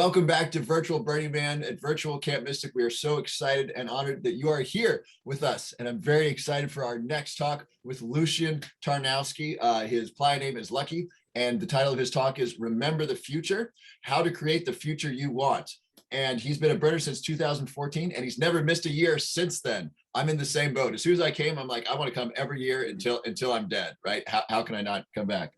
Welcome back to Virtual Burning Man at Virtual Camp Mystic. We are so excited and honored that you are here with us. And I'm very excited for our next talk with Lucian Tarnowski. His playa name is Lucky. And the title of his talk is Remember the Future, How to Create the Future You Want. And he's been a burner since 2014, and he's never missed a year since then. I'm in the same boat. As soon as I came, I'm like, I want to come every year until I'm dead, right? How can I not come back?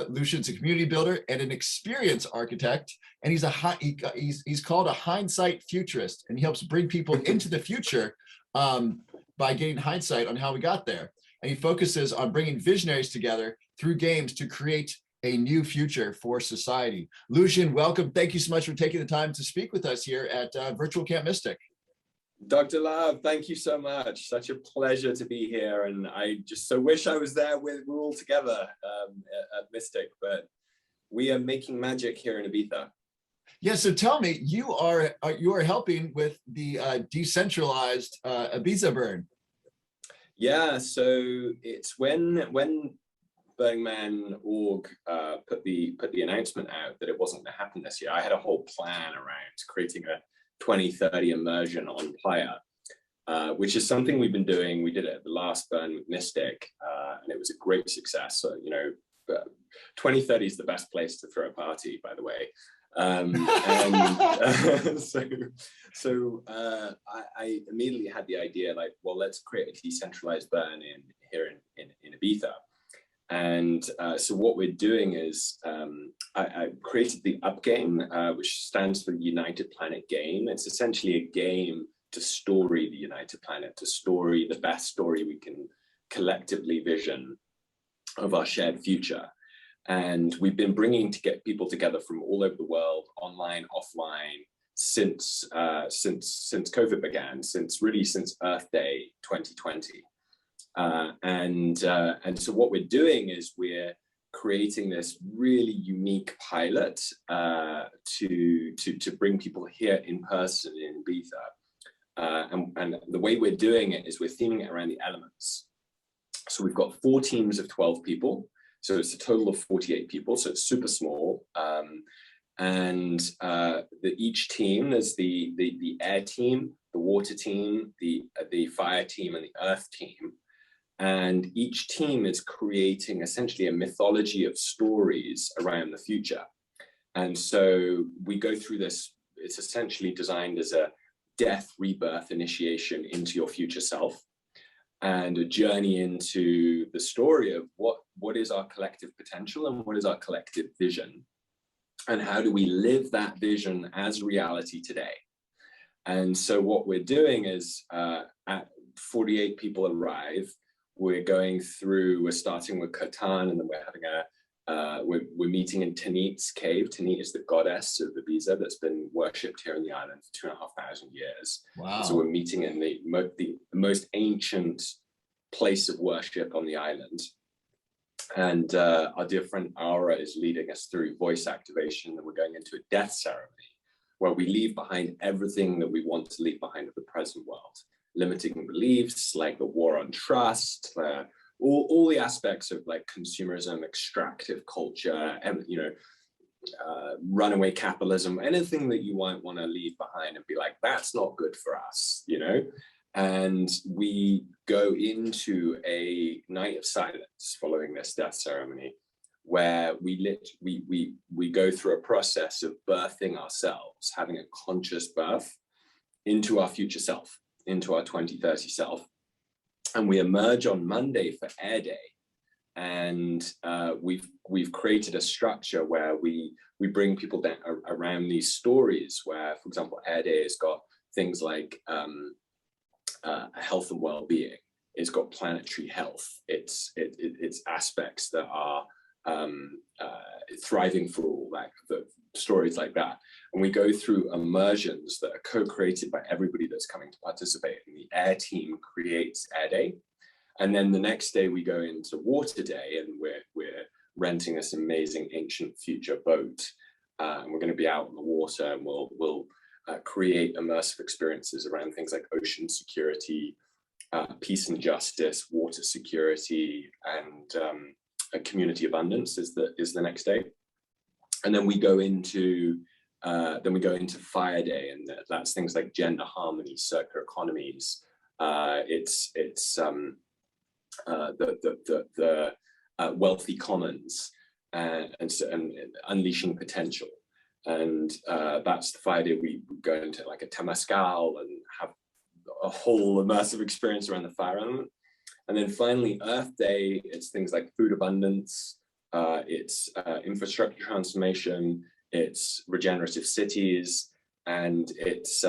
Lucian's a community builder and an experience architect, and he's called a hindsight futurist, and he helps bring people into the future by getting hindsight on how we got there. And he focuses on bringing visionaries together through games to create a new future for society. Lucian, welcome. Thank you so much for taking the time to speak with us here at Virtual Camp Mystic. Dr. Love, thank you so much. Such a pleasure to be here. And I just so wish I was there we're all together at Mystic, but we are making magic here in Ibiza. Yeah, so tell me, you are helping with the decentralized Ibiza burn. Yeah, so it's when Burning Man org put the announcement out that it wasn't going to happen this year. I had a whole plan around creating a 2030 immersion on Playa, which is something we've been doing. We did it at the last Burn with Mystic, and it was a great success. So, 2030 is the best place to throw a party, by the way. I immediately had the idea, like, well, let's create a decentralized burn here in Ibiza. And so what we're doing is I created the UP game, which stands for the United Planet Game. It's essentially a game to story the United Planet, to story the best story we can collectively vision of our shared future. And we've been bringing to get people together from all over the world, online, offline, since COVID began, since Earth Day 2020. And so what we're doing is we're creating this really unique pilot to bring people here in person in Ibiza. And the way we're doing it is we're theming it around the elements. So we've got 4 teams of 12 people. So it's a total of 48 people. So it's super small. Each team, there's the air team, the water team, the fire team, and the earth team. And each team is creating essentially a mythology of stories around the future. And so we go through this, it's essentially designed as a death, rebirth, initiation into your future self, and a journey into the story of what is our collective potential and what is our collective vision, and how do we live that vision as reality today. And so what we're doing is at 48 people arrive, we're starting with Catan, and then we're having we're meeting in Tanit's cave. Tanit is the goddess of Ibiza that's been worshipped here in the island for 2,500 years. Wow. So we're meeting in the most ancient place of worship on the island. And our dear friend Aura is leading us through voice activation, and we're going into a death ceremony where we leave behind everything that we want to leave behind of the present world. Limiting beliefs, like the war on trust, all the aspects of like consumerism, extractive culture, and runaway capitalism, anything that you might want to leave behind and be like, that's not good for us, And we go into a night of silence following this death ceremony, where we go through a process of birthing ourselves, having a conscious birth into our future self, into our 2030 self. And we emerge on Monday for Air Day. And we've created a structure where we bring people down around these stories where, for example, Air Day has got things like health and well-being. It's got planetary health. It's aspects that are thriving for all, like the stories like that. And we go through immersions that are co-created by everybody that's coming to participate. And the air team creates Air Day. And then the next day we go into Water Day, and we're renting this amazing ancient future boat. And we're going to be out on the water, and we'll create immersive experiences around things like ocean security, peace and justice, water security, and community abundance is the next day. And then we go into Then we go into Fire Day, and that's things like gender harmony, circular economies. It's the wealthy commons, and unleashing potential. And that's the Fire Day. We go into like a Temescal and have a whole immersive experience around the fire element. And then finally, Earth Day, it's things like food abundance, it's infrastructure transformation, it's regenerative cities, and it's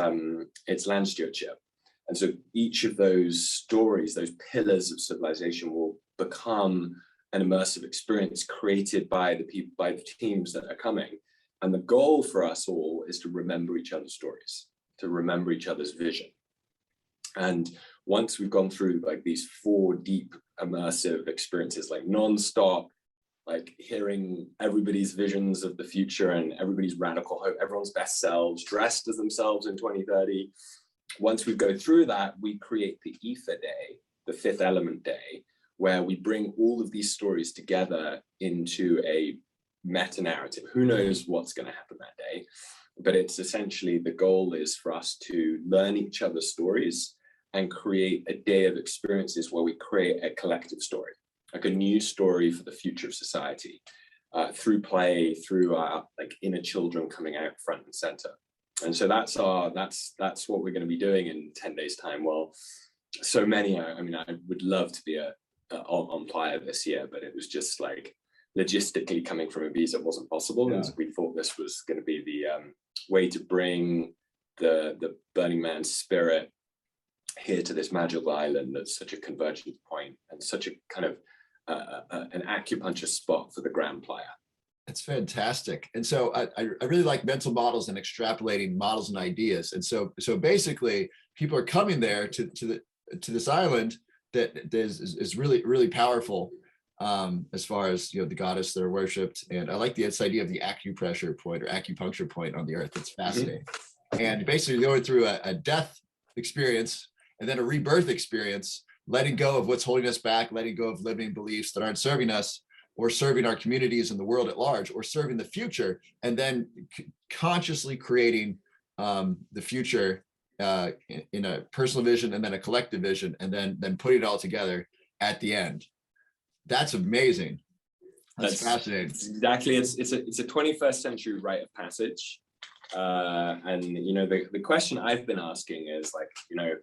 land stewardship. And so each of those stories, those pillars of civilization, will become an immersive experience created by the people, by the teams that are coming. And the goal for us all is to remember each other's stories, to remember each other's vision. And once we've gone through like these 4 deep immersive experiences, like non-stop, like hearing everybody's visions of the future and everybody's radical hope, everyone's best selves, dressed as themselves in 2030. Once we go through that, we create the Ether Day, the 5th element day, where we bring all of these stories together into a meta-narrative. Who knows what's going to happen that day? But it's essentially, the goal is for us to learn each other's stories and create a day of experiences where we create a collective story, like a new story for the future of society, through play, through our like inner children coming out front and center. And so that's what we're going to be doing in 10 days time. Well, so many, I mean, I would love to be on Playa this year, but it was just like logistically coming from Ibiza, it wasn't possible. Yeah. And we thought this was going to be the way to bring the Burning Man spirit here to this magical island that's such a convergence point and such a kind of an acupuncture spot for the Grand Playa. That's fantastic. And so I really like mental models and extrapolating models and ideas. And so basically people are coming there to this island that is really powerful, as far as, you know, the goddess that are worshipped. And I like this idea of the acupressure point or acupuncture point on the earth. It's fascinating. Mm-hmm. And basically going through a death experience and then a rebirth experience, letting go of what's holding us back, letting go of limiting beliefs that aren't serving us or serving our communities and the world at large, or serving the future, and then consciously creating the future in a personal vision and then a collective vision, and then putting it all together at the end. That's amazing. That's fascinating. Exactly. It's a 21st century rite of passage. And, you know, the question I've been asking is like, you know,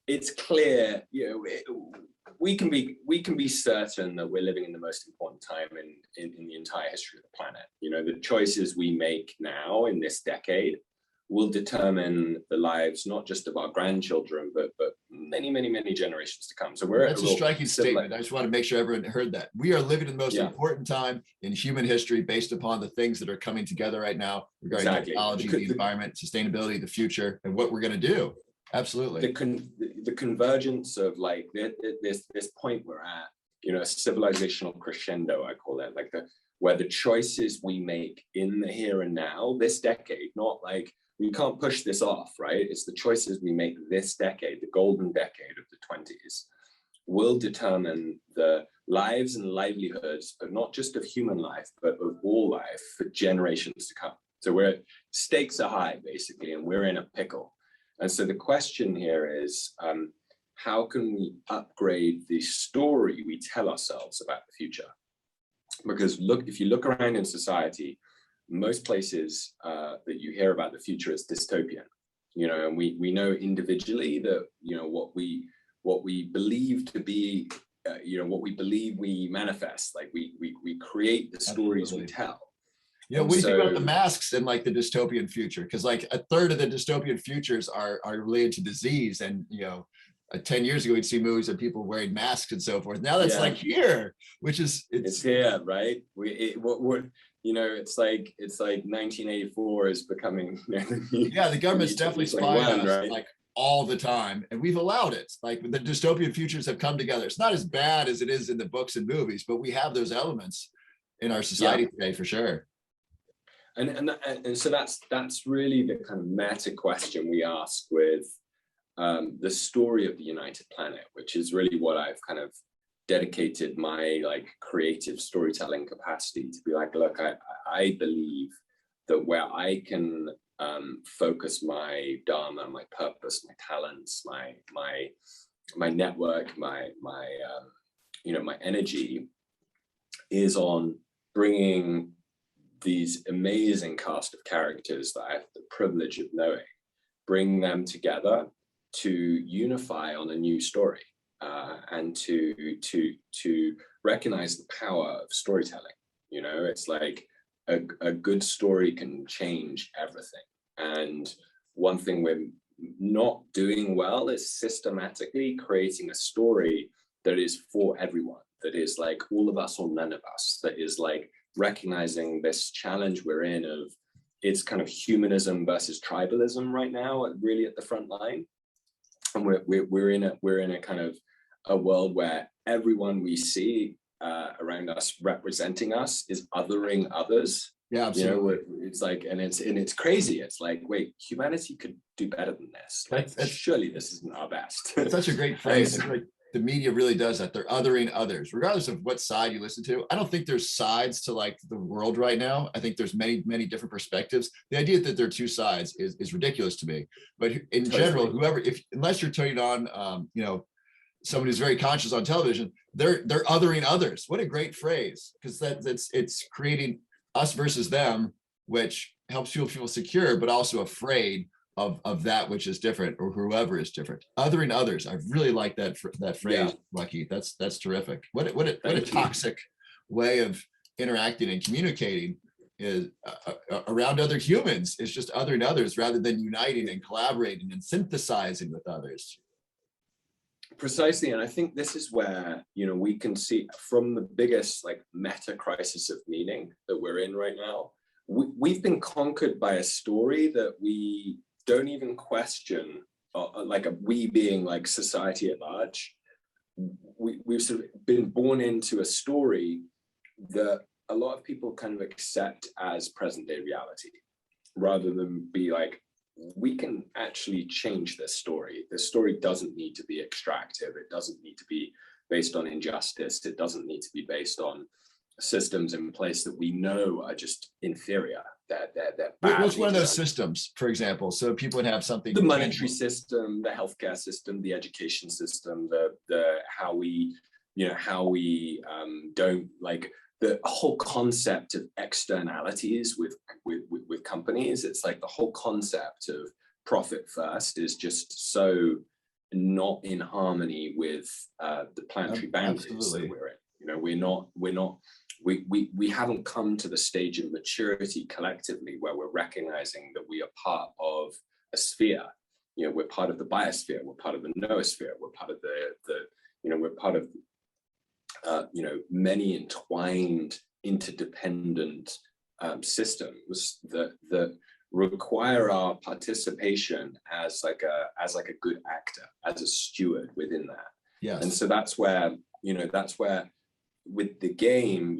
it's clear, you know, we can be certain that we're living in the most important time in the entire history of the planet. You know, the choices we make now in this decade will determine the lives not just of our grandchildren, but many generations to come. So that's a striking statement. I just want to make sure everyone heard that. We are living in the most important time in human history based upon the things that are coming together right now regarding technology, the environment, sustainability, the future, and what we're going to do. Absolutely. The convergence of like this point we're at, you know, a civilizational crescendo, I call it, like where the choices we make in the here and now, this decade, not like we can't push this off, right? It's the choices we make this decade, the golden decade of the 20s, will determine the lives and livelihoods of not just of human life, but of all life for generations to come. So stakes are high, basically, and we're in a pickle. And so the question here is, how can we upgrade the story we tell ourselves about the future? Because if you look around in society, most places that you hear about the future is dystopian, you know, and we know individually that, you know, what we believe to be, you know, what we believe we manifest, like we create the stories we tell. You know, what do you think about the masks and like the dystopian future? Because like a third of the dystopian futures are related to disease. And, you know, 10 years ago, we'd see movies of people wearing masks and so forth. Now that's like here, which is it's here, right? You know, it's like 1984 is becoming. Yeah, the government's definitely spying on us, right? Like all the time, and we've allowed it. Like the dystopian futures have come together. It's not as bad as it is in the books and movies, but we have those elements in our society today for sure. And so that's really the kind of meta question we ask with the story of the United Planet, which is really what I've kind of dedicated my like creative storytelling capacity to be like, look, I believe that where I can focus my dharma, my purpose, my talents, my network, my energy is on bringing these amazing cast of characters that I have the privilege of knowing, bring them together to unify on a new story, and to recognize the power of storytelling. It's like a good story can change everything. And one thing we're not doing well is systematically creating a story that is for everyone, that is like all of us or none of us, that is like recognizing this challenge we're in of, it's kind of humanism versus tribalism right now, really at the front line. And we're in a kind of a world where everyone we see around us representing us is othering others. Yeah, absolutely. It's like, and it's crazy. It's like, wait, humanity could do better than this. Like, surely this isn't our best. It's such a great phrase. Like, the media really does that. They're othering others, regardless of what side you listen to. I don't think there's sides to like the world right now. I think there's many, many different perspectives. The idea that there are two sides is ridiculous to me. But in general, whoever, unless you're turning on, someone who's very conscious on television, they're othering others. What a great phrase, because it's creating us versus them, which helps people feel secure, but also afraid of that which is different, or whoever is different. Othering others. I really like that phrase, yeah. Lucky. That's terrific. What a toxic way of interacting and communicating is around other humans. Is just othering others rather than uniting and collaborating and synthesizing with others. Precisely. And I think this is where, we can see from the biggest like meta crisis of meaning that we're in right now. We've been conquered by a story that we don't even question, like we being like society at large. We've sort of been born into a story that a lot of people kind of accept as present day reality, rather than be like, we can actually change this story. This story doesn't need to be extractive. It doesn't need to be based on injustice. It doesn't need to be based on systems in place that we know are just inferior. What's one of those systems, for example, so people would have something? The monetary system, the healthcare system, the education system, the how we don't like the whole concept of externalities with companies. It's like the whole concept of profit first is just so not in harmony with the planetary boundaries that we're in. We haven't come to the stage of maturity collectively where we're recognizing that we are part of a sphere. We're part of the biosphere, we're part of the noosphere, we're part of we're part of many entwined, interdependent systems that require our participation as like a good actor, as a steward within that. Yes. And so that's where with the game,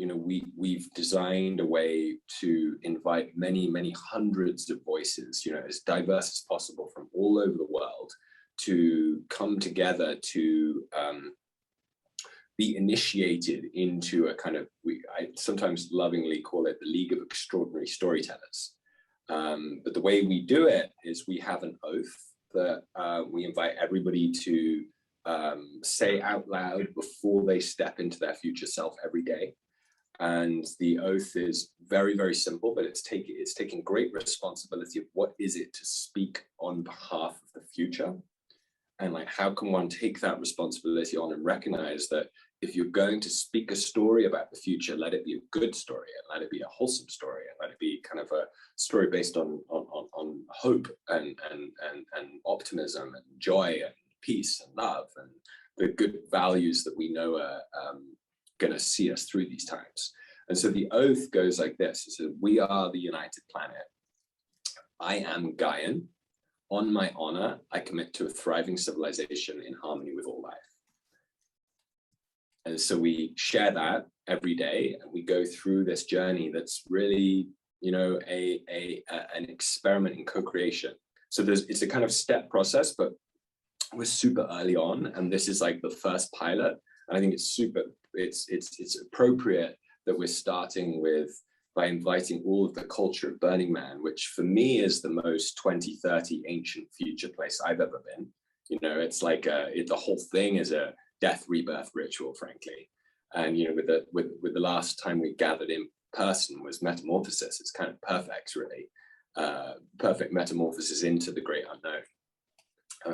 we've designed a way to invite many hundreds of voices, as diverse as possible from all over the world, to come together to be initiated into a kind of, I sometimes lovingly call it the League of Extraordinary Storytellers. But the way we do it is we have an oath that we invite everybody to say out loud before they step into their future self every day. And the oath is very, very simple, but it's taking great responsibility of what is it to speak on behalf of the future. And like, how can one take that responsibility on and recognize that if you're going to speak a story about the future, let it be a good story, and let it be a wholesome story, and let it be kind of a story based on hope and optimism and joy and peace and love and the good values that we know are going to see us through these times. And so the oath goes like this: it says, we are the united planet. I am Gaian. On my honor, I commit to a thriving civilization in harmony with all life. And so we share that every day, and we go through this journey that's really, an experiment in co-creation. So it's a kind of step process, but we're super early on, and this is like the first pilot. And I think it's appropriate that we're starting with by inviting all of the culture of Burning Man, which for me is the most 2030 ancient future place I've ever been. You know, it's like the whole thing is a death rebirth ritual, frankly. And you know, with the last time we gathered in person was Metamorphosis. It's kind of perfect, really. Perfect metamorphosis into the great unknown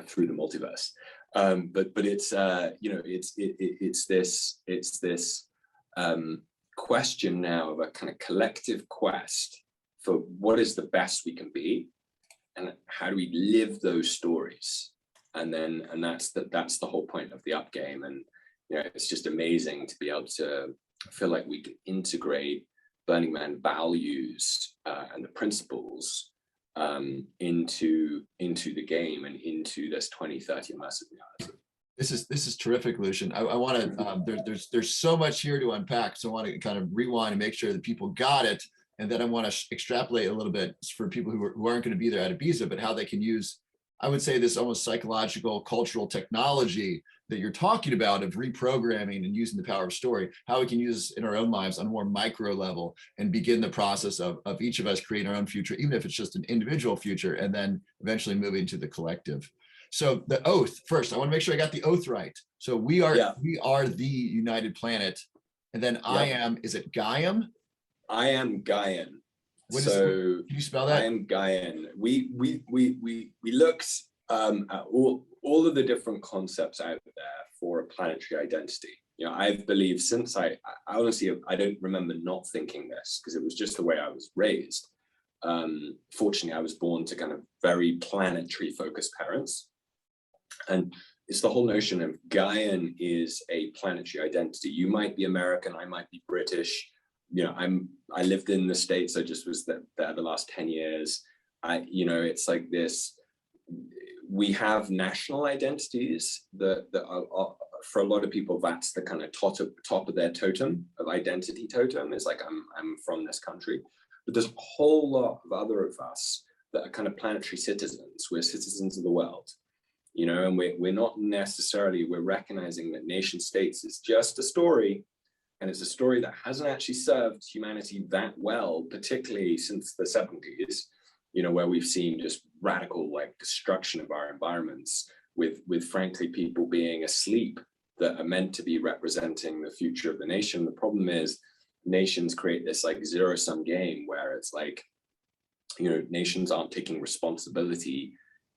through the multiverse. But it's you know, it's this question now of a kind of collective quest for what is the best we can be, and how do we live those stories, and that's the whole point of the Up game. And you know, it's just amazing to be able to feel like we can integrate Burning Man values and the principles into the game and into this 2030 immersive reality. This is terrific, Lucian. I want to, there's so much here to unpack. So I want to kind of rewind and make sure that people got it. And then I want to extrapolate a little bit for people who aren't going to be there at Ibiza, but how they can use, I would say, this almost psychological, cultural technology that you're talking about of reprogramming and using the power of story, how we can use in our own lives on a more micro level and begin the process of each of us creating our own future, even if it's just an individual future, and then eventually moving to the collective. So the oath, first, I want to make sure I got the oath right. So we are the United Planet. And then I am, is it Gaiam? I am Gaian. Can you spell that? I am Gaian. We looked at all of the different concepts out there for a planetary identity. You know, I've believed since I honestly, I don't remember not thinking this, because it was just the way I was raised. Fortunately, I was born to kind of very planetary focused parents. And it's the whole notion of Gaian is a planetary identity. You might be American, I might be British. You know, I lived in the States. I just was there the last 10 years. You know, it's like this, we have national identities that are, for a lot of people, that's the kind of top of their totem of identity totem. Is like, I'm from this country. But there's a whole lot of other of us that are kind of planetary citizens. We're citizens of the world, you know, and we're not necessarily, we're recognizing that nation states is just a story. And it's a story that hasn't actually served humanity that well, particularly since the 70s, you know, where we've seen just radical like destruction of our environments with frankly people being asleep that are meant to be representing the future of the nation. The problem is nations create this like zero-sum game where it's like, you know, nations aren't taking responsibility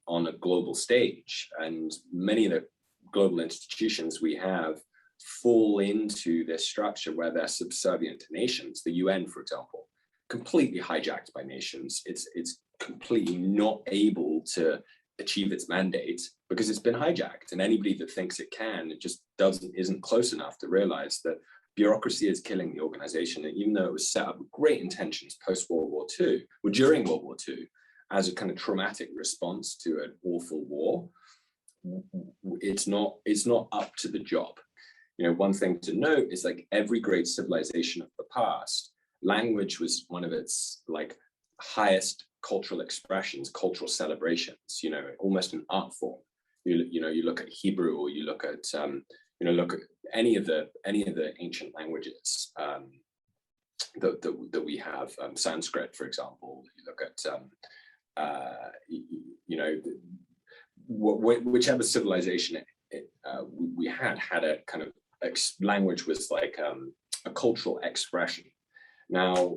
on a global stage. And many of the global institutions we have fall into this structure where they're subservient to nations. The UN, for example, completely hijacked by nations. It's completely not able to achieve its mandate because it's been hijacked. And anybody that thinks it can, it just isn't close enough to realize that bureaucracy is killing the organization. And even though it was set up with great intentions post-World War II, or during World War II, as a kind of traumatic response to an awful war, it's not up to the job. You know, one thing to note is like every great civilization of the past, language was one of its like highest cultural expressions, cultural celebrations, you know, almost an art form. You know, you look at Hebrew, or you look at, you know, look at any of the ancient languages that we have, Sanskrit, for example. You look at, you know, whichever civilization we had a kind of language was like a cultural expression. Now,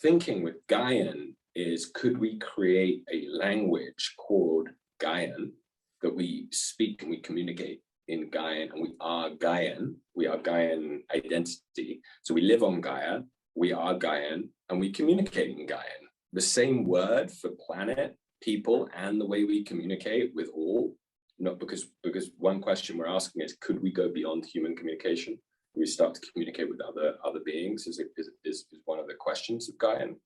thinking with Gaian is, could we create a language called Gaian that we speak and we communicate in Gaian, and we are Gaian identity. So we live on Gaia, we are Gaian, and we communicate in Gaian. The same word for planet, people, and the way we communicate with all. Not because one question we're asking is, could we go beyond human communication? Could we start to communicate with other beings? Is one of the questions of Gaian.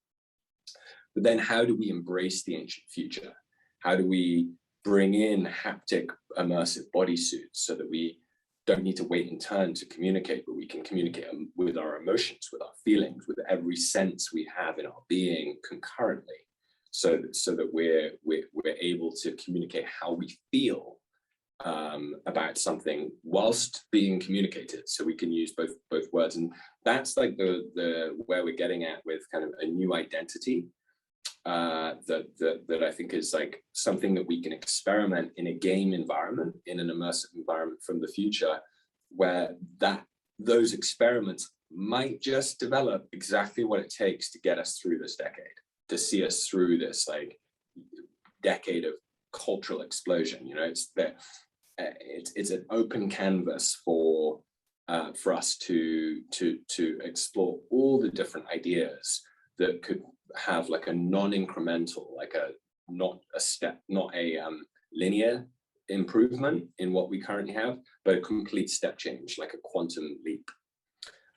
But then, how do we embrace the ancient future? How do we bring in haptic immersive bodysuits so that we don't need to wait in turn to communicate, but we can communicate with our emotions, with our feelings, with every sense we have in our being concurrently, so that we're able to communicate how we feel about something whilst being communicated, so we can use both words. And that's like the where we're getting at with kind of a new identity that I think is like something that we can experiment in a game environment, in an immersive environment from the future, where those experiments might just develop exactly what it takes to get us through this decade, to see us through this like decade of cultural explosion. You know, it's an open canvas for us to explore all the different ideas that could have like a non-incremental, like not a linear improvement in what we currently have, but a complete step change, like a quantum leap.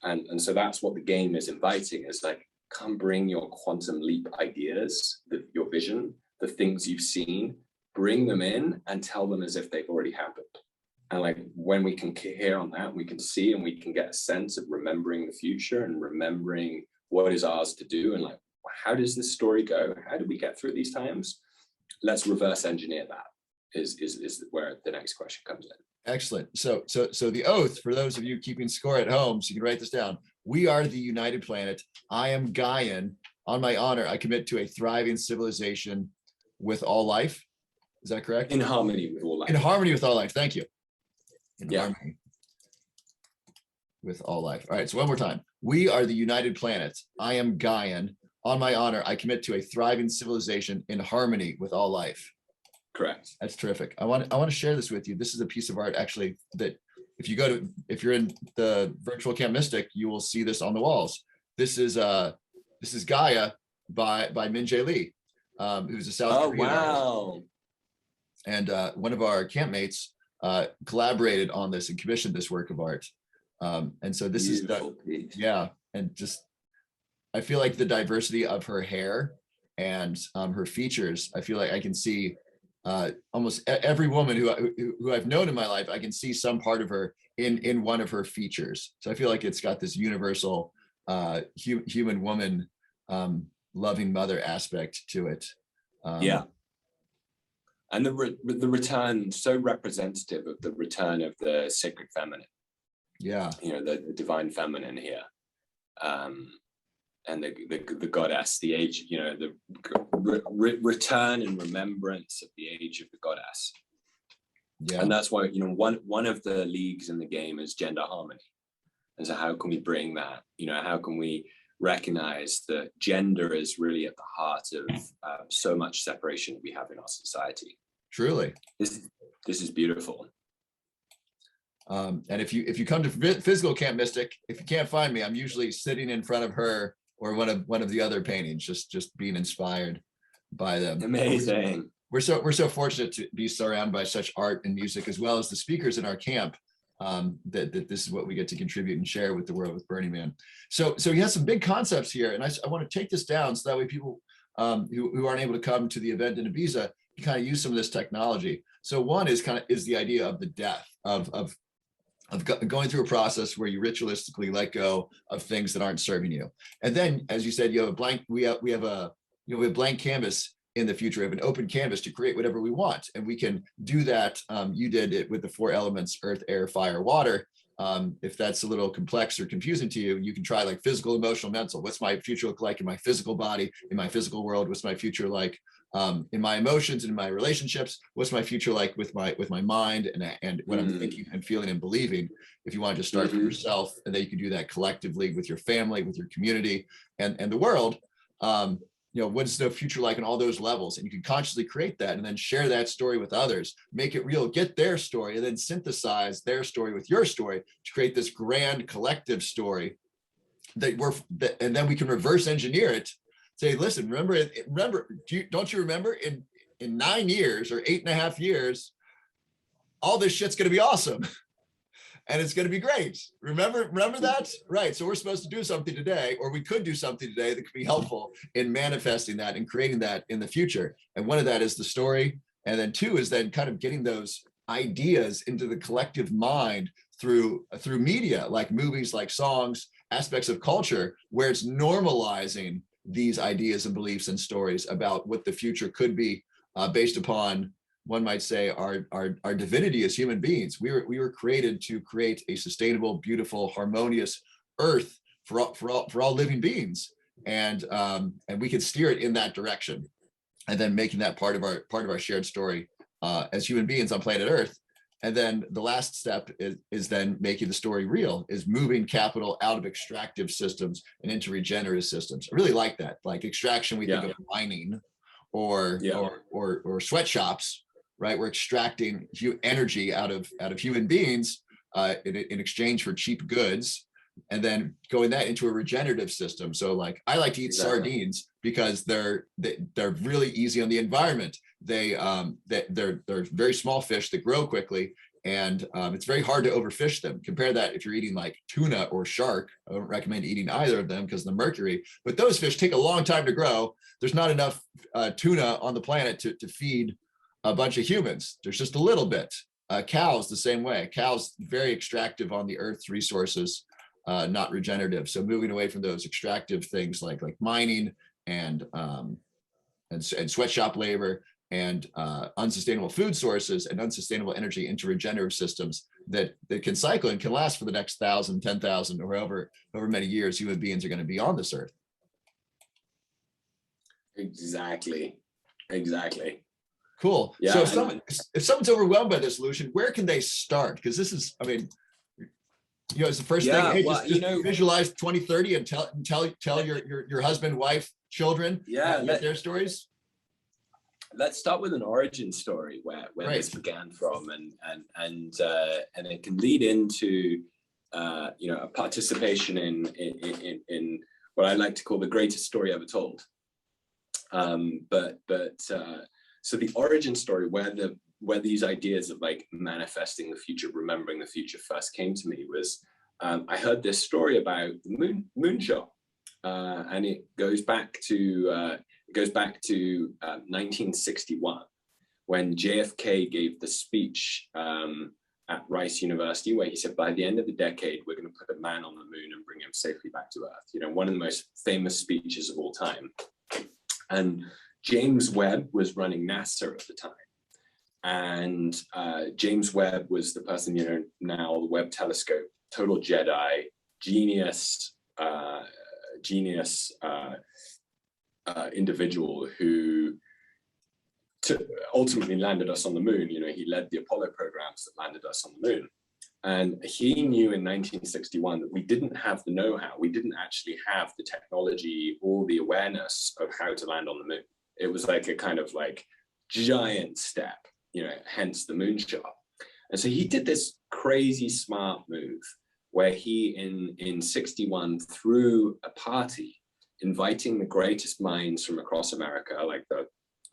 And so that's what the game is inviting, is like, come bring your quantum leap ideas, your vision, the things you've seen, bring them in and tell them as if they've already happened. And like when we can hear on that, we can see and we can get a sense of remembering the future and remembering what is ours to do. And like, how does this story go? How do we get through these times? Let's reverse engineer that is where the next question comes in. Excellent. So the oath, for those of you keeping score at home, so you can write this down. We are the United Planet. I am Gaian. On my honor, I commit to a thriving civilization with all life. Is that correct? In harmony with all life. In harmony with all life. Thank you. In yeah. harmony with all life. All right. So one more time. We are the United Planet. I am Gaian. On my honor, I commit to a thriving civilization in harmony with all life. Correct. That's terrific. I want to share this with you. This is a piece of art actually that if you're in the virtual Camp Mystic, you will see this on the walls. This is Gaia by Min Jae Lee, who's a South Korean artist. And one of our campmates collaborated on this and commissioned this work of art. And so this Beautiful is yeah, and just I feel like the diversity of her hair and her features, I feel like I can see almost every woman who I've known in my life, I can see some part of her in one of her features. So I feel like it's got this universal human woman, loving mother aspect to it. Yeah. And the return, so representative of the return of the sacred feminine. Yeah. You know, the divine feminine here. And the goddess, the age, you know, the return and remembrance of the age of the goddess. Yeah. And that's why, you know, one of the leagues in the game is gender harmony. And so how can we bring that? You know, how can we recognize that gender is really at the heart of so much separation we have in our society? Truly. This is beautiful. And if you come to physical Camp Mystic, if you can't find me, I'm usually sitting in front of her or one of the other paintings, just being inspired by them. Amazing. We're so fortunate to be surrounded by such art and music, as well as the speakers in our camp. That this is what we get to contribute and share with the world with Burning Man. So he has some big concepts here, and I want to take this down so that way people who aren't able to come to the event in Ibiza can kind of use some of this technology. So one is the idea of the death of going through a process where you ritualistically let go of things that aren't serving you. And then, as you said, you have a blank, we have a blank canvas in the future. We have an open canvas to create whatever we want. And we can do that. You did it with the 4 elements, earth, air, fire, water. If that's a little complex or confusing to you, you can try like physical, emotional, mental. What's my future look like in my physical body, in my physical world? What's my future like in my emotions and in my relationships? What's my future like with my mind and what I'm thinking and feeling and believing? If you want to just start for yourself, and then you can do that collectively with your family, with your community and the world. You know, what's the future like in all those levels? And you can consciously create that and then share that story with others, make it real, get their story, and then synthesize their story with your story to create this grand collective story and then we can reverse engineer it. Say, listen, don't you remember in 9 years or 8.5 years, all this shit's going to be awesome. And it's going to be great. Remember that? Right. So we're supposed to do something today, or we could do something today that could be helpful in manifesting that and creating that in the future. And one of that is the story. And then 2 is then kind of getting those ideas into the collective mind through media, like movies, like songs, aspects of culture, where it's normalizing these ideas and beliefs and stories about what the future could be based upon one might say, our divinity as human beings. We were created to create a sustainable, beautiful, harmonious earth for all living beings, and we can steer it in that direction, and then making that part of our shared story as human beings on planet Earth. And then the last step is then making the story real, is moving capital out of extractive systems and into regenerative systems. I really like that. Like extraction, we think of mining or sweatshops, right? We're extracting energy out of human beings in exchange for cheap goods, and then going that into a regenerative system. So like I like to eat sardines because they're really easy on the environment. They're very small fish that grow quickly, and it's very hard to overfish them. Compare that if you're eating like tuna or shark. I don't recommend eating either of them because of the mercury, but those fish take a long time to grow. There's not enough tuna on the planet to feed a bunch of humans. There's just a little bit. Cows the same way. Cows very extractive on the earth's resources, not regenerative. So moving away from those extractive things like mining and sweatshop labor and unsustainable food sources and unsustainable energy into regenerative systems that can cycle and can last for the next 1,000, 10,000, or however many years human beings are going to be on this earth. Exactly. Cool. Yeah, so if someone's overwhelmed by this, Lucian, where can they start? Because this is, I mean, it's the first thing. Hey, just visualize 2030 and tell your husband, wife, children, their stories. Let's start with an origin story where this began from, and it can lead into a participation in what I like to call the greatest story ever told. So the origin story, where these ideas of like manifesting the future, remembering the future first came to me was, I heard this story about the moonshot, and it goes back to 1961, when JFK gave the speech at Rice University, where he said, by the end of the decade, we're going to put a man on the moon and bring him safely back to Earth. One of the most famous speeches of all time. And James Webb was running NASA at the time. And James Webb was the person, now the Webb telescope, total Jedi, genius individual who ultimately landed us on the moon. He led the Apollo programs that landed us on the moon. And he knew in 1961 that we didn't have the know-how. We didn't actually have the technology or the awareness of how to land on the moon. It was like a kind of like giant step, hence the moonshot. And so he did this crazy smart move where he in 61 threw a party inviting the greatest minds from across America, like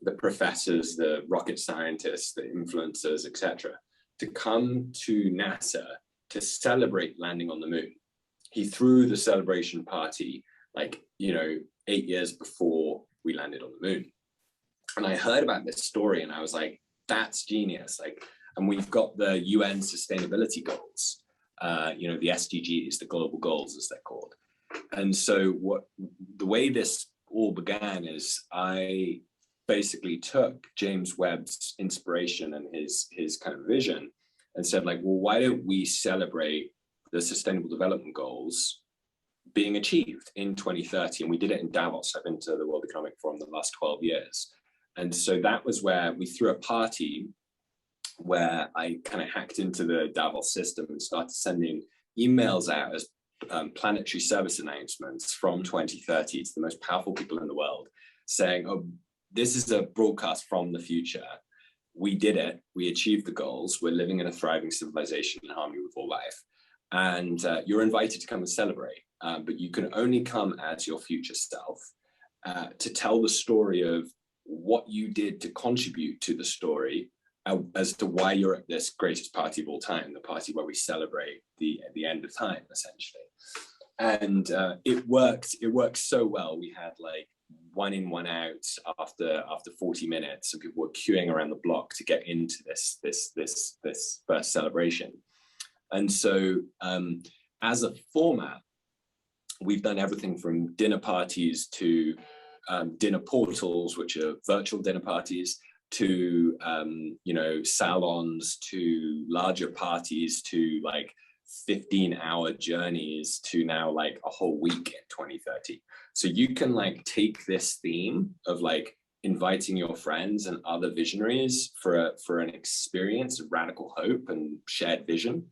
the professors, the rocket scientists, the influencers, etc., to come to NASA to celebrate landing on the moon. He threw the celebration party 8 years before we landed on the moon. And I heard about this story and I was like, that's genius. And we've got the UN sustainability goals, the SDGs, the global goals as they're called. And so the way this all began is I basically took James Webb's inspiration and his kind of vision and said why don't we celebrate the Sustainable Development Goals being achieved in 2030? And we did it in Davos. I've been to the World Economic Forum the last 12 years. And so that was where we threw a party where I kind of hacked into the Davos system and started sending emails out as planetary service announcements from 2030 to the most powerful people in the world, saying, oh, this is a broadcast from the future. We did it. We achieved the goals. We're living in a thriving civilization in harmony with all life. And you're invited to come and celebrate. But you can only come as your future self to tell the story of what you did to contribute to the story as to why you're at this greatest party of all time, the party where we celebrate the end of time, essentially. And it worked so well. We had one in, one out after 40 minutes, and people were queuing around the block to get into this first celebration. And so as a format, we've done everything from dinner parties to dinner portals, which are virtual dinner parties, to salons, to larger parties, to like 15-hour journeys, to now like a whole week in 2030. So you can like take this theme of like inviting your friends and other visionaries for an experience of radical hope and shared vision,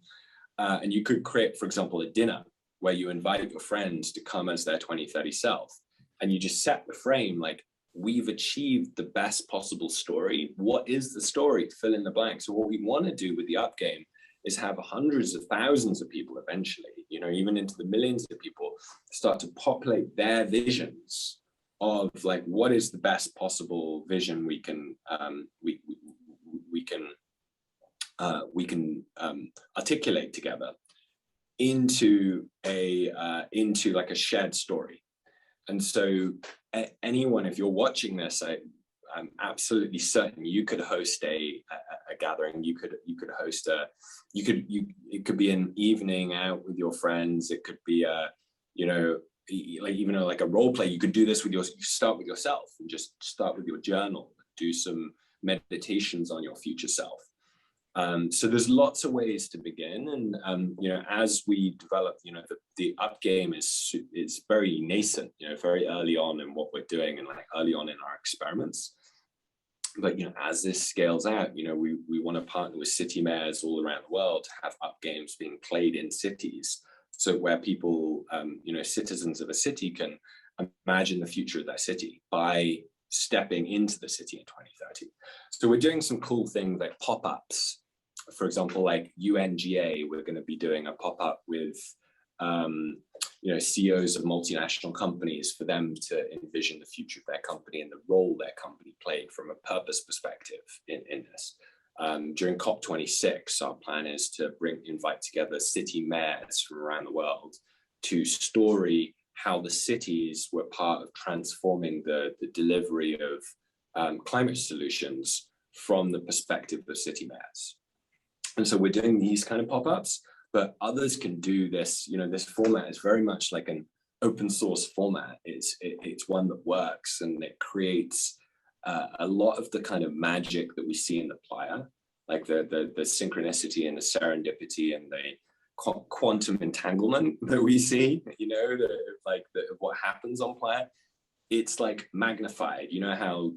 and you could create, for example, a dinner where you invite your friends to come as their 2030 self, and you just set the frame like, we've achieved the best possible story. What is the story? Fill in the blank. So what we want to do with the up game is have hundreds of thousands of people eventually, even into the millions of people, start to populate their visions of like, what is the best possible vision we can articulate together into like a shared story. And so anyone, if you're watching this, I'm absolutely certain you could host a gathering. You could host it could be an evening out with your friends. It could be like a role play. You could do this you start with yourself and just start with your journal, do some meditations on your future self. So there's lots of ways to begin, and as we develop, the up game is very nascent, very early on in what we're doing and like early on in our experiments. But as this scales out, we want to partner with city mayors all around the world to have up games being played in cities, so where people, citizens of a city can imagine the future of their city by stepping into the city in 2030. So we're doing some cool things like pop-ups. For example, like UNGA, we're going to be doing a pop-up with CEOs of multinational companies for them to envision the future of their company and the role their company played from a purpose perspective in this. During COP26, our plan is to invite together city mayors from around the world to story how the cities were part of transforming the delivery of climate solutions from the perspective of city mayors. And so we're doing these kind of pop-ups, but others can do this. This format is very much like an open source format. It's one that works, and it creates a lot of the kind of magic that we see in the playa, like the synchronicity and the serendipity and the quantum entanglement that we see, what happens on playa. It's like magnified. How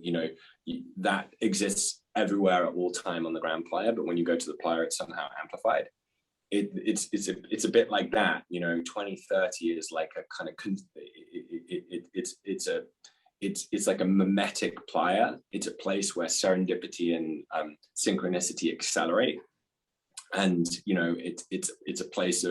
that exists everywhere at all time on the Grand Playa, but when you go to the playa, it's somehow amplified. It's a bit like that. 2030 is like a kind of it's like a mimetic playa. It's a place where serendipity and synchronicity accelerate, and it's a place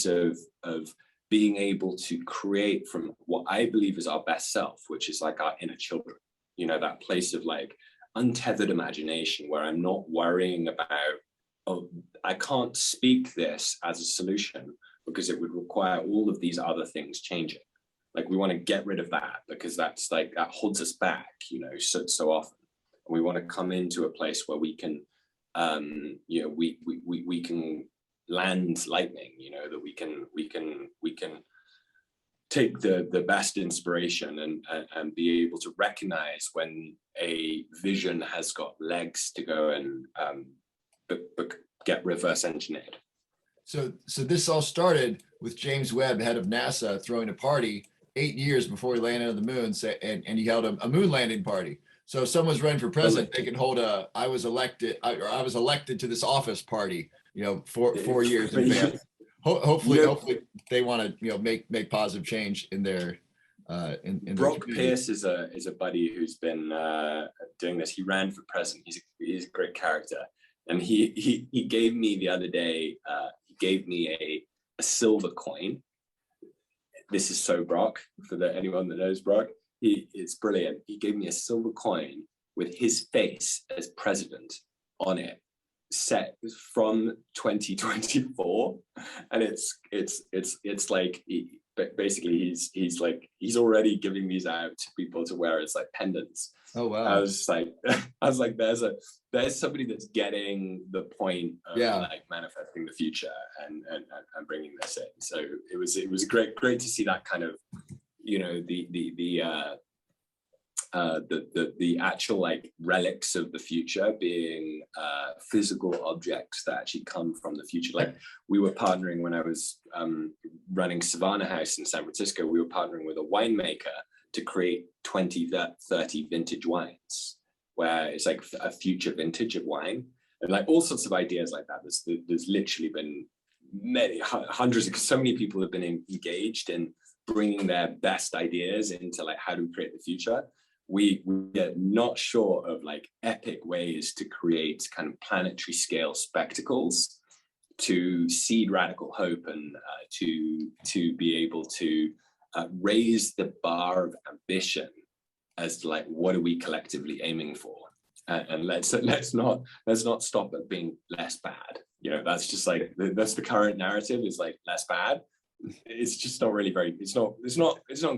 of being able to create from what I believe is our best self, which is like our inner children. That place of like untethered imagination where I'm not worrying about, oh, I can't speak this as a solution because it would require all of these other things changing. Like, we want to get rid of that because that's like, that holds us back, so often. And we want to come into a place where we can, we can land lightning, that we can take the best inspiration and be able to recognize when a vision has got legs to go and get reverse engineered. So this all started with James Webb, head of NASA, throwing a party 8 years before he landed on the moon, and he held a moon landing party. So if someone's running for president, they can hold I was elected to this office party, 4 years in advance. Hopefully they want to make positive change in their Brock Pierce is a buddy who's been doing this. He ran for president. He's a great character, and he gave me the other day. He gave me a silver coin. This is so Brock, for anyone that knows Brock. It's brilliant. He gave me a silver coin with his face as president on it, set from 2024, and it's like basically he's already giving these out to people to wear as like pendants. Oh wow! I was like, there's somebody that's getting the point of like manifesting the future and bringing this in. So it was great to see that kind of the actual like relics of the future being physical objects that actually come from the future. Like we were partnering when I was running Savannah House in San Francisco, we were partnering with a winemaker to create 20, 30 vintage wines, where it's like a future vintage of wine, and like all sorts of ideas like that. There's literally been many hundreds, because so many people have been engaged in bringing their best ideas into like how do we create the future. We are not short of like epic ways to create kind of planetary scale spectacles to seed radical hope and to be able to raise the bar of ambition as to like what are we collectively aiming for, and let's not stop at being less bad. You know, that's just like that's the current narrative, is like less bad. It's just not really very, it's not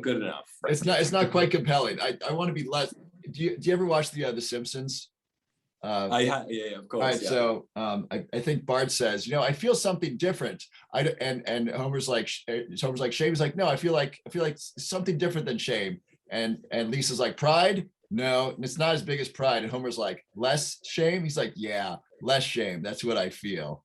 good enough. Frankly. It's not quite compelling. I want to be less. Do you ever watch the Simpsons? Yeah, of course. All right, yeah. so I think Bart says, I feel something different. And Homer's like shame. Is like, no, I feel like something different than shame. And Lisa's like, pride? No, it's not as big as pride. And Homer's like, less shame? He's like, yeah, less shame. That's what I feel.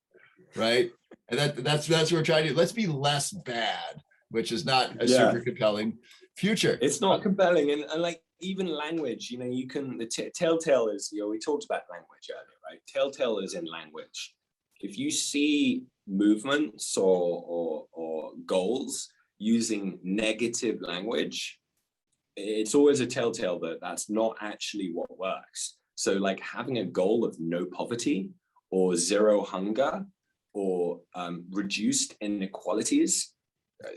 Right. And that's what we're trying to do. Let's be less bad, which is not a super compelling future. It's not compelling. And like even language, you can, the telltale is, we talked about language earlier, right? Telltale is in language. If you see movements or goals using negative language, it's always a telltale that that's not actually what works. So like having a goal of no poverty or zero hunger or reduced inequalities,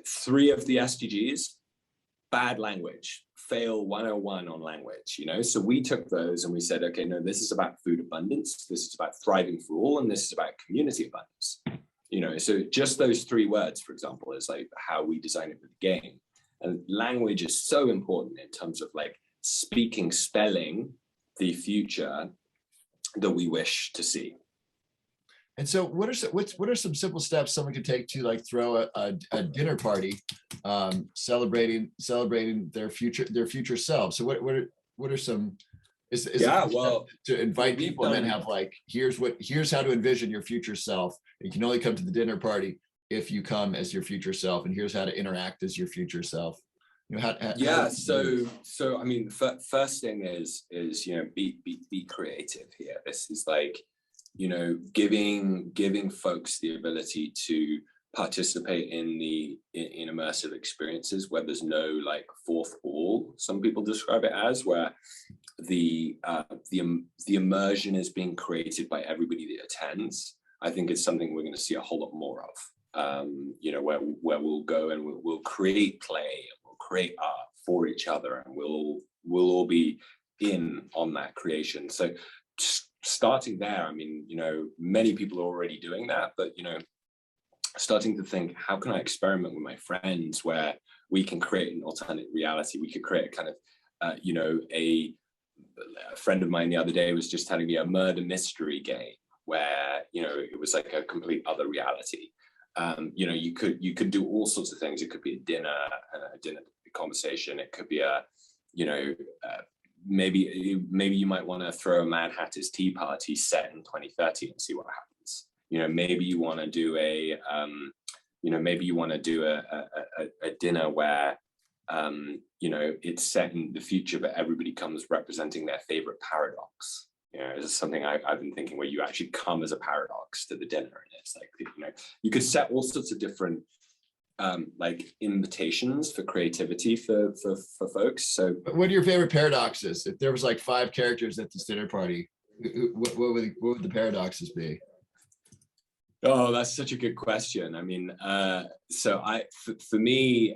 3 of the SDGs, bad language, fail 101 on language, So we took those and we said, okay, no, this is about food abundance, this is about thriving for all, and this is about community abundance. So just those 3 words, for example, is like how we design it for the game. And language is so important in terms of like spelling the future that we wish to see. And so what are some simple steps someone could take to like throw a dinner party celebrating their future self? So what are some to invite people and then have like here's how to envision your future self. You can only come to the dinner party if you come as your future self, and here's how to interact as your future self. So I mean, first thing is be creative here. This is like giving folks the ability to participate in immersive experiences where there's no like fourth wall. Some people describe it as, where the immersion is being created by everybody that attends. I think it's something we're going to see a whole lot more of. Where we'll go and we'll create play and we'll create art for each other, and we'll all be in on that creation. So starting there, I mean, many people are already doing that, but starting to think, how can I experiment with my friends where we can create an alternate reality? We could create a kind of a friend of mine the other day was just telling me a murder mystery game where it was like a complete other reality. You could do all sorts of things. It could be a dinner conversation. It could be maybe you might want to throw a Mad Hatter's Tea Party set in 2030 and see what happens. Maybe you want to do a dinner where it's set in the future, but everybody comes representing their favorite paradox. It's something I've been thinking, where you actually come as a paradox to the dinner, and it's like you could set all sorts of different like invitations for creativity for folks. So what are your favorite paradoxes? If there was like 5 characters at this dinner party, what would the paradoxes be? Oh, that's such a good question. I mean, for me,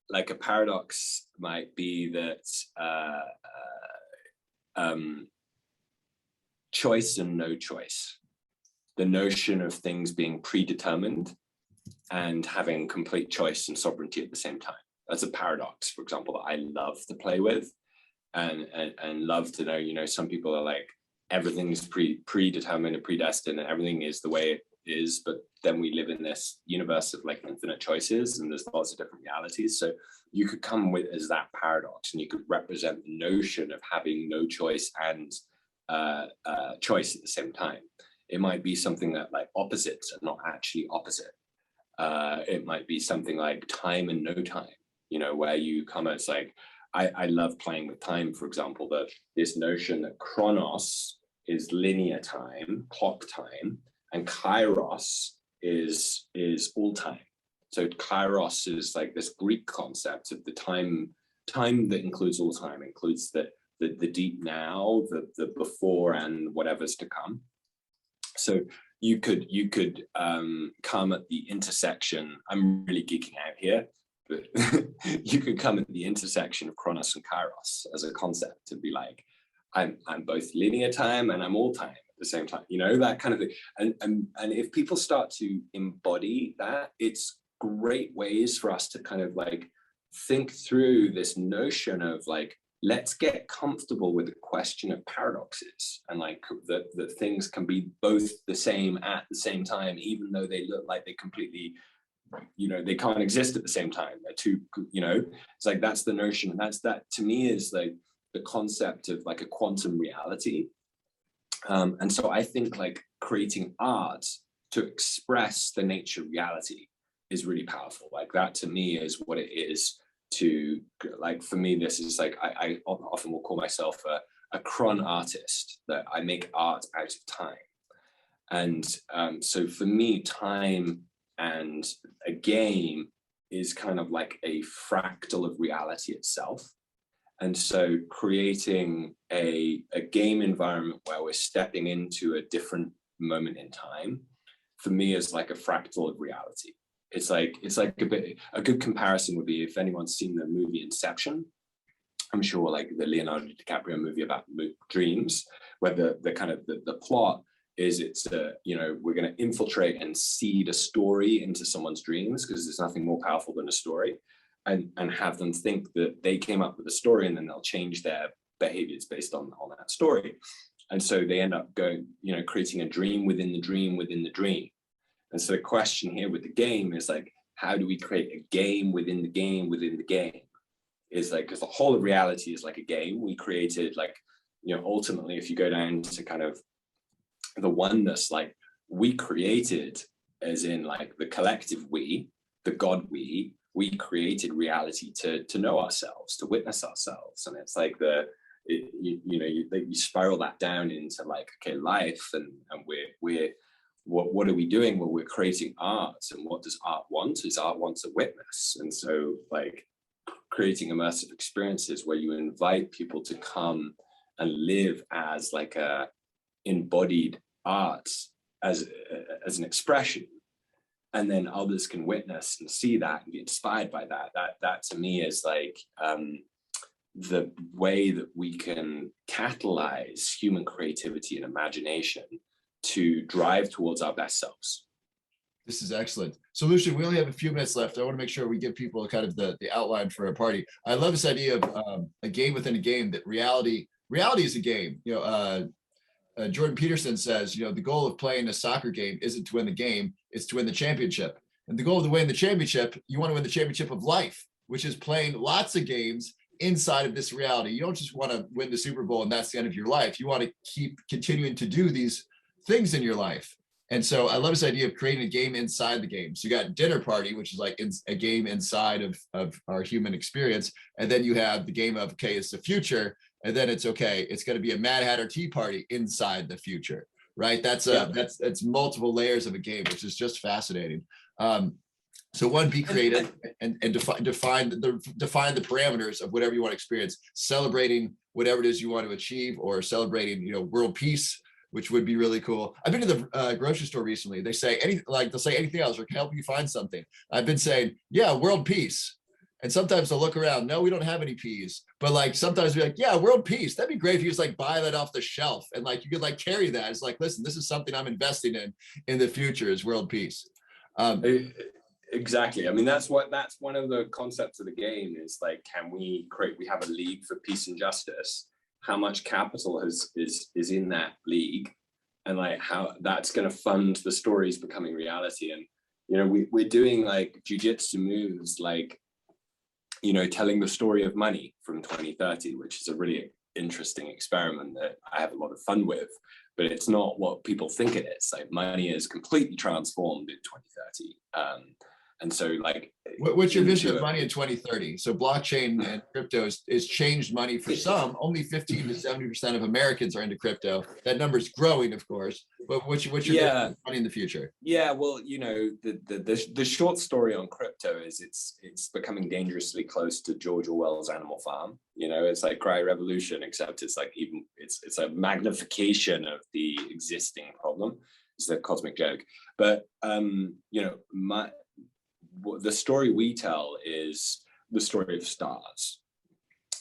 like a paradox might be that choice and no choice. The notion of things being predetermined and having complete choice and sovereignty at the same time. That's a paradox, for example, that I love to play with and love to know, some people are like, everything's predetermined and predestined and everything is the way is, but then we live in this universe of like infinite choices, and there's lots of different realities. So you could come with as that paradox, and you could represent the notion of having no choice and choice at the same time. It might be something that like opposites are not actually opposite. It might be something like time and no time, you know, where you come as like, I love playing with time, for example, that this notion that chronos is linear time, clock time, and kairos is all time. So kairos is like this Greek concept of the time that includes all time, includes the deep now, the before, and whatever's to come. So you could come at the intersection. I'm really geeking out here, but you could come at the intersection of chronos and kairos as a concept and be like, I'm both linear time and I'm all time at the same time, you know, that kind of thing. And if people start to embody that, it's great ways for us to kind of like think through this notion of like, let's get comfortable with the question of paradoxes, and like that things can be both the same at the same time, even though they look like they completely, you know, they can't exist at the same time. They're two, you know, it's like, that's the notion. And that to me is like the concept of like a quantum reality. And so I think like creating art to express the nature of reality is really powerful. Like that to me is what it is to, like, for me, this is like, I often will call myself a chron artist, that I make art out of time. And so for me, time and a game is kind of like a fractal of reality itself. And so creating a game environment where we're stepping into a different moment in time, for me, is like a fractal of reality. It's like a good comparison would be if anyone's seen the movie Inception. I'm sure, like the Leonardo DiCaprio movie about dreams, where the kind of the plot is, it's you know, we're going to infiltrate and seed a story into someone's dreams, because there's nothing more powerful than a story, and have them think that they came up with a story, and then they'll change their behaviors based on that story. And so they end up going, you know, creating a dream within the dream within the dream. And so the question here with the game is like, how do we create a game within the game within the game? Is like, because the whole of reality is like a game we created. Like, you know, ultimately, if you go down to kind of the oneness, like we created, as in like the collective we, the God we created reality to know ourselves, to witness ourselves. And it's like you spiral that down into like, okay, life, and we're what are we doing? Well, we're creating art. And what does art want? Is art wants a witness. And so like creating immersive experiences where you invite people to come and live as like a embodied art, as an expression, and then others can witness and see that and be inspired by that. That to me is like the way that we can catalyze human creativity and imagination to drive towards our best selves. This is excellent. So Lucian, we only have a few minutes left. I want to make sure we give people kind of the outline for our party. I love this idea of a game within a game, that reality is a game. You know, Jordan Peterson says, you know, the goal of playing a soccer game isn't to win the game, it's to win the championship. And the goal of the win the championship, you want to win the championship of life, which is playing lots of games inside of this reality. You don't just want to win the Super Bowl and that's the end of your life. You want to keep continuing to do these things in your life. And so I love this idea of creating a game inside the game. So you got Dinner Party, which is like a game inside of our human experience. And then you have the game of, okay, it's the future. And then it's okay, it's going to be a Mad Hatter Tea Party inside the future, right? That's multiple layers of a game, which is just fascinating. So one, be creative and define the parameters of whatever you want to experience, celebrating whatever it is you want to achieve, or celebrating, you know, world peace, which would be really cool. I've been to the grocery store recently. They say they'll say anything else, or can help you find something. I've been saying, yeah, world peace. And sometimes they'll look around, no, we don't have any peas. But like sometimes we're like, yeah, world peace. That'd be great if you just like buy that off the shelf and like you could like carry that. It's like, listen, this is something I'm investing in the future, is world peace. Exactly. I mean, that's one of the concepts of the game is like, can we have a league for peace and justice? How much capital is in that league? and like how that's going to fund the stories becoming reality. And we're doing like jujitsu moves, like telling the story of money from 2030, which is a really interesting experiment that I have a lot of fun with, but it's not what people think it is. Like money is completely transformed in 2030. And so like, what's your vision of money in 2030? So blockchain and crypto is changed money for some. Only 15 to 70% of Americans are into crypto. That number is growing, of course. But what's your vision of money in the future? Yeah, well, the short story on crypto is it's becoming dangerously close to George Orwell's Animal Farm. It's like Cry Revolution, except it's like it's a magnification of the existing problem. It's a cosmic joke. But the story we tell is the story of stars,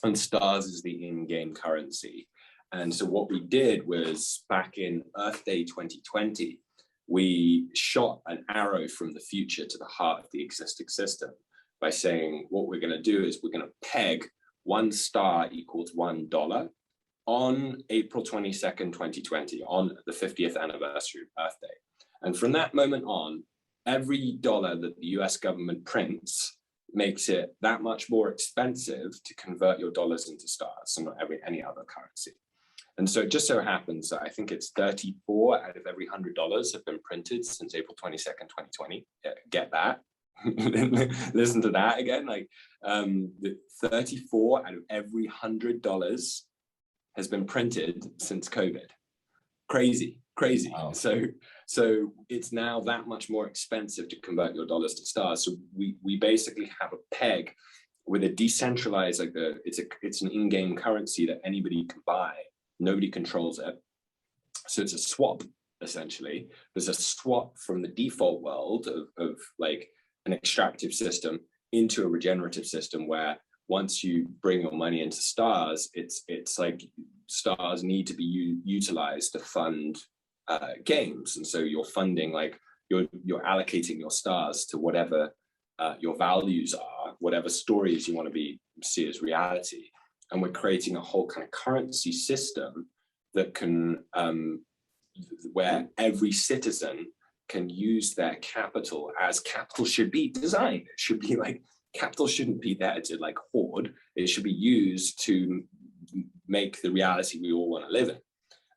and stars is the in-game currency. And so what we did was, back in Earth Day 2020, we shot an arrow from the future to the heart of the existing system by saying, what we're going to do is we're going to peg one star equals $1 on April 22nd, 2020, on the 50th anniversary of Earth Day. And from that moment on, every dollar that the US government prints makes it that much more expensive to convert your dollars into stars, and not any other currency. And so it just so happens that I think it's 34 out of every $100 have been printed since April 22nd, 2020. Get that? Listen to that again. Like, the 34 out of every $100 has been printed since COVID. Crazy. Wow. So it's now that much more expensive to convert your dollars to stars. So we basically have a peg with a decentralized, like it's an in-game currency that anybody can buy. Nobody controls it. So it's a swap, essentially. There's a swap from the default world of like an extractive system into a regenerative system, where once you bring your money into stars, it's like stars need to be utilized to fund games. And so you're funding, like you're allocating your stars to whatever your values are, whatever stories you want to see as reality. And we're creating a whole kind of currency system that can, where every citizen can use their capital as capital should be designed. It should be like, capital shouldn't be there to like hoard. It should be used to make the reality we all want to live in.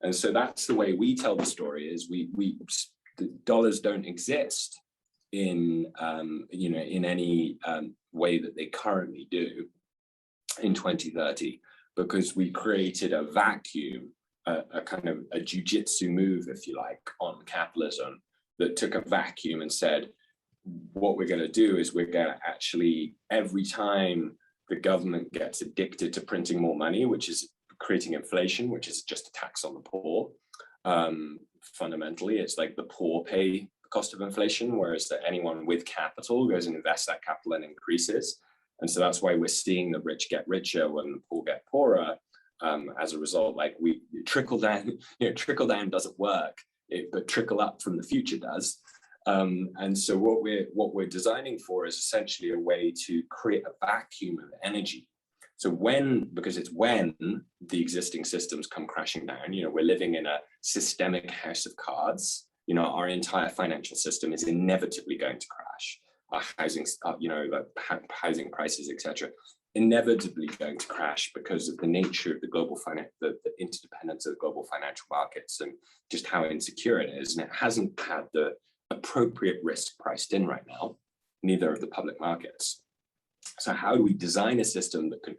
And so that's the way we tell the story, is the dollars don't exist in in any way that they currently do in 2030, because we created a vacuum, a kind of a jujitsu move, if you like, on capitalism, that took a vacuum and said, what we're going to do is we're going to actually, every time the government gets addicted to printing more money, which is creating inflation, which is just a tax on the poor. Fundamentally, it's like the poor pay the cost of inflation, whereas that anyone with capital goes and invests that capital and increases. And so that's why we're seeing the rich get richer when the poor get poorer. As a result, like we trickle down, trickle down doesn't work, but trickle up from the future does. And so what we're designing for is essentially a way to create a vacuum of energy. So because it's when the existing systems come crashing down, we're living in a systemic house of cards. Our entire financial system is inevitably going to crash. Our housing, housing prices, etc., inevitably going to crash because of the nature of the global the interdependence of the global financial markets, and just how insecure it is. And it hasn't had the appropriate risk priced in right now, neither of the public markets. So how do we design a system that can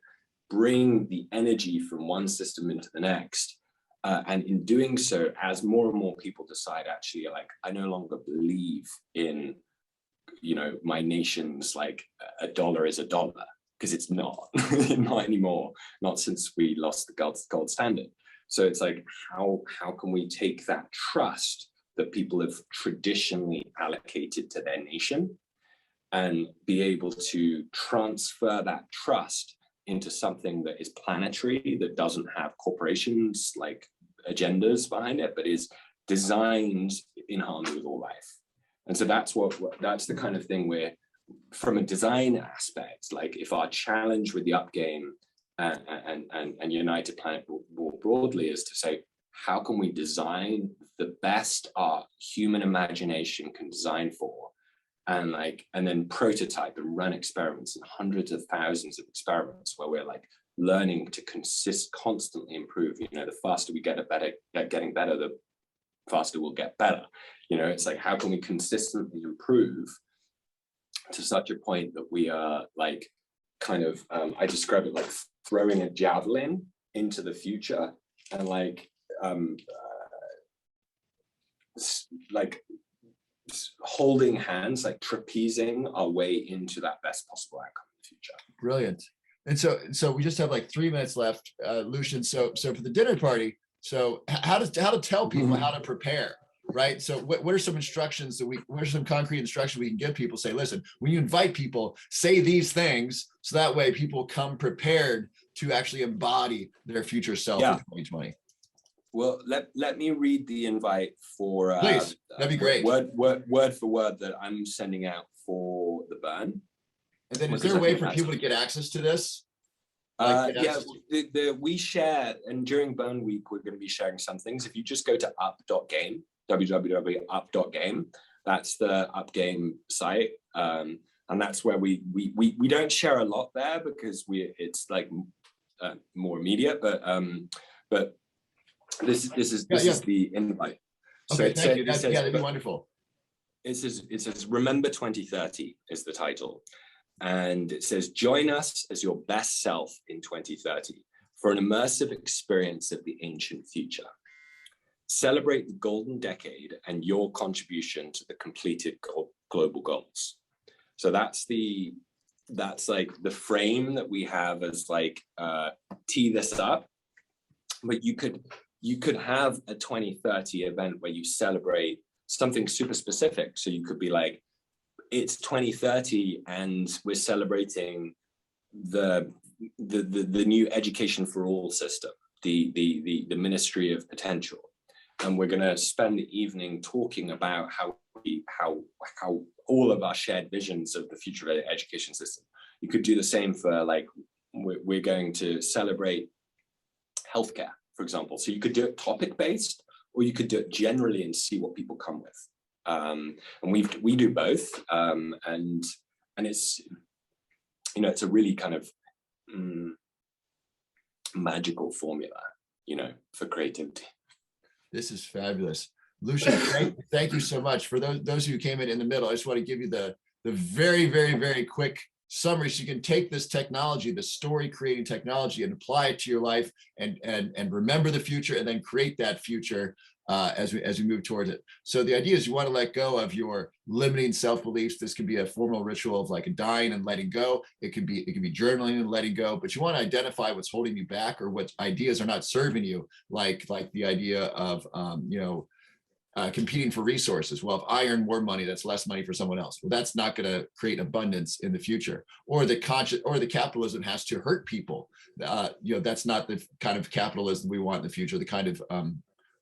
bring the energy from one system into the next? And in doing so, as more and more people decide, actually, like, I no longer believe in, my nation's like a dollar is a dollar, because it's not, not anymore, not since we lost the gold standard. So it's like, how can we take that trust that people have traditionally allocated to their nation and be able to transfer that trust into something that is planetary, that doesn't have corporations like agendas behind it, but is designed in harmony with all life. And so that's the kind of thing where, from a design aspect, like if our challenge with the Up game and United Planet more broadly is to say, how can we design the best art human imagination can design for, and then prototype and run experiments and hundreds of thousands of experiments where we're like learning to constantly improve. The faster we get at getting better, the faster we'll get better. It's like, how can we consistently improve to such a point that we are like kind of, I describe it like throwing a javelin into the future, and holding hands, like trapezing our way into that best possible outcome in the future. Brilliant. And so we just have like 3 minutes left, Lucian. So for the dinner party, so how to tell people how to prepare, right? So what are some instructions what are some concrete instructions we can give people? Say, listen, when you invite people, say these things, so that way people come prepared to actually embody their future self in 2020. Well, let me read the invite for please. That'd be great. Word for word that I'm sending out for the burn. And then is there a way for people to get access to this? We share, and during Burn Week, we're going to be sharing some things. If you just go to up.game, www.up.game, that's the UpGame site. And that's where we don't share a lot there because it's like more immediate, but this is the invite. So okay, thank you. That'd be wonderful. It says Remember 2030 is the title. And it says, join us as your best self in 2030 for an immersive experience of the ancient future. Celebrate the golden decade and your contribution to the completed global goals. So that's like the frame that we have as like tee this up. But you could have a 2030 event where you celebrate something super specific. So you could be like, it's 2030 and we're celebrating the new education for all system, the Ministry of Potential. And we're going to spend the evening talking about how all of our shared visions of the future of the education system. You could do the same for like, we're going to celebrate healthcare, for example. So you could do it topic based, or you could do it generally and see what people come with. And we do both, and it's it's a really kind of magical formula for creativity. This is fabulous, Lucian. Thank you so much. For those who came in the middle, I just want to give you the very, very, very quick summary so you can take this technology, the story creating technology, and apply it to your life and remember the future and then create that future as we move towards it. So the idea is you want to let go of your limiting self-beliefs. This could be a formal ritual of like a dying and letting go. It could be journaling and letting go, but you want to identify what's holding you back or what ideas are not serving you, like the idea of competing for resources. Well, if I earn more money, that's less money for someone else. Well, that's not going to create abundance in the future. Or the capitalism has to hurt people. That's not the kind of capitalism we want in the future. The kind of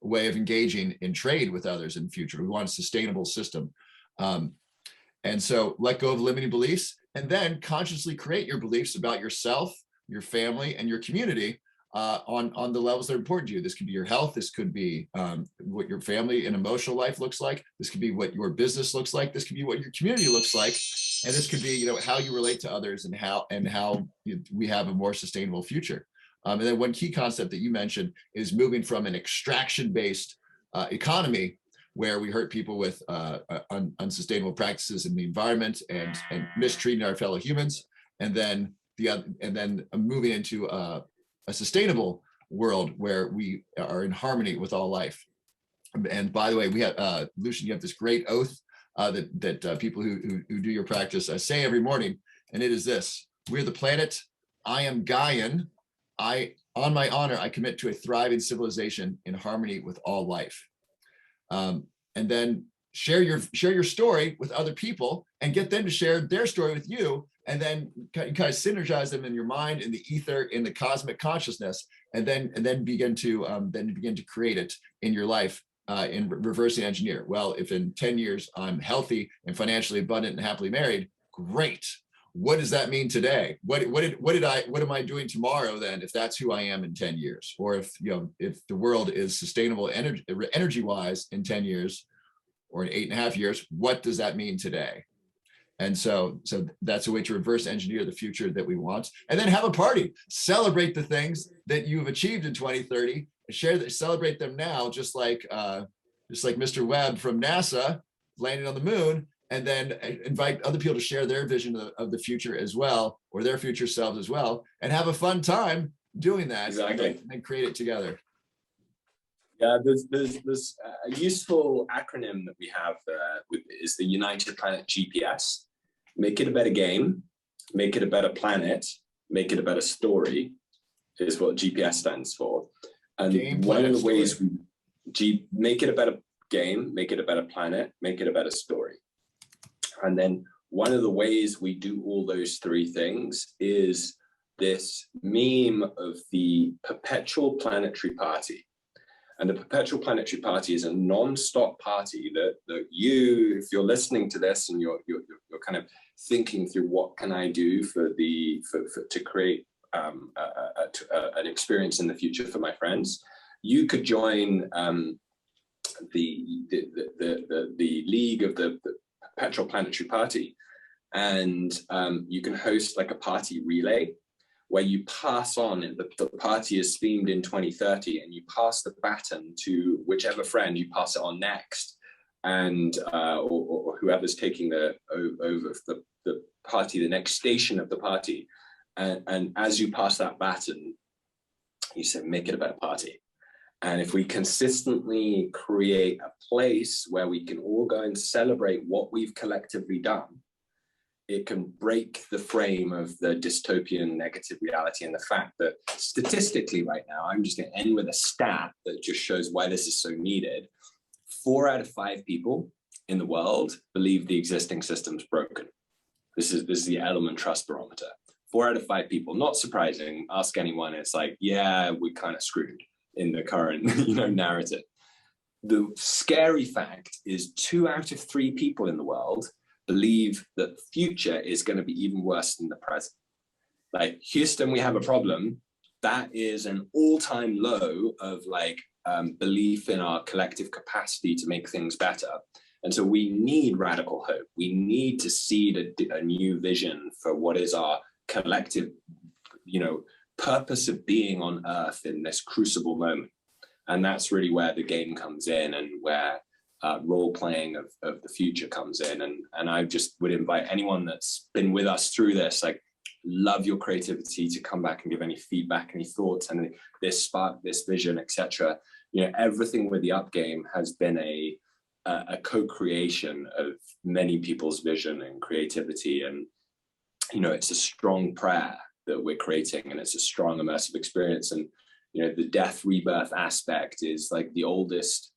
way of engaging in trade with others in the future. We want a sustainable system. And so let go of limiting beliefs and then consciously create your beliefs about yourself, your family, and your community on the levels that are important to you. This could be your health. This could be what your family and emotional life looks like. This could be what your business looks like. This could be what your community looks like. And this could be, how you relate to others and how we have a more sustainable future. And then one key concept that you mentioned is moving from an extraction-based economy where we hurt people with unsustainable practices in the environment and mistreating our fellow humans, and then moving into a sustainable world where we are in harmony with all life. And by the way, we have Lucian, you have this great oath that people who do your practice say every morning, and it is this: we're the planet. I am Gaian. On my honor, I commit to a thriving civilization in harmony with all life. And then share your story with other people and get them to share their story with you. And then kind of synergize them in your mind, in the ether, in the cosmic consciousness, and then begin to create it in your life in reversing engineer. Well, if in 10 years I'm healthy and financially abundant and happily married, great. what does that mean today? What am I doing tomorrow then, if that's who I am in 10 years? Or if, you know, if the world is sustainable energy wise in 10 years or in 8.5 years, what does that mean today? And so that's a way to reverse engineer the future that we want, and then have a party, celebrate the things that you've achieved in 2030, and celebrate them now, just like Mr. Webb from NASA landing on the moon, and then invite other people to share their vision of the future as well, or their future selves as well, and have a fun time doing that. Exactly. And create it together. Yeah, there's a useful acronym that we have is the United Planet GPS. Make it a better game, make it a better planet, make it a better story, is what GPS stands for. And Game, one of the story. ways we make it a better game, make it a better planet, make it a better story. And then one of the ways we do all those three things is this meme of the perpetual planetary party. And the perpetual planetary party is a non-stop party that you, if you're listening to this and you're kind of thinking through what can I do to create an experience in the future for my friends, you could join the league of the perpetual planetary party, and you can host like a party relay where you pass on, the party is themed in 2030, and you pass the baton to whichever friend you pass it on next, and or whoever's taking over the party, the next station of the party, and as you pass that baton, you say, make it a better party. And if we consistently create a place where we can all go and celebrate what we've collectively done, it can break the frame of the dystopian negative reality and the fact that statistically right now, I'm just going to end with a stat that just shows why this is so needed. 4 out of 5 people in the world believe the existing system's broken. This is the Edelman Trust Barometer. 4 out of 5 people, not surprising. Ask anyone, it's like, yeah, we're kind of screwed in the current, narrative. The scary fact is 2 out of 3 people in the world believe that the future is going to be even worse than the present. Like, Houston, we have a problem. That is an all-time low of belief in our collective capacity to make things better. And so we need radical hope. We need to seed a new vision for what is our collective, purpose of being on Earth in this crucible moment. And that's really where the game comes in, and where role playing of the future comes in. And I just would invite anyone that's been with us through this, love your creativity, to come back and give any feedback, any thoughts, and this spark, this vision, etc. Everything with the Up game has been a co-creation of many people's vision and creativity. And, it's a strong prayer that we're creating, and it's a strong immersive experience. And, the death rebirth aspect is like the oldest,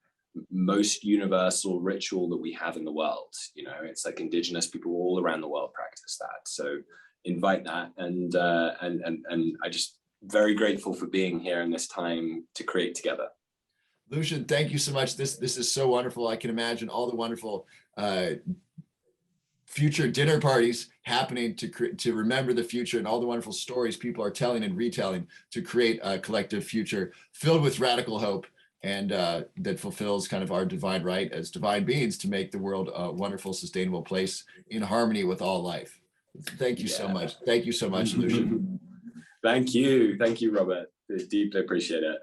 most universal ritual that we have in the world. It's like indigenous people all around the world practice that. So invite that, and I just very grateful for being here in this time to create together. Lucian, thank you so much. This is so wonderful. I can imagine all the wonderful future dinner parties happening to remember the future, and all the wonderful stories people are telling and retelling to create a collective future filled with radical hope, and that fulfills kind of our divine right as divine beings to make the world a wonderful, sustainable place in harmony with all life. Thank you so much. Thank you so much, Lucian. Thank you, Robert. I deeply appreciate it.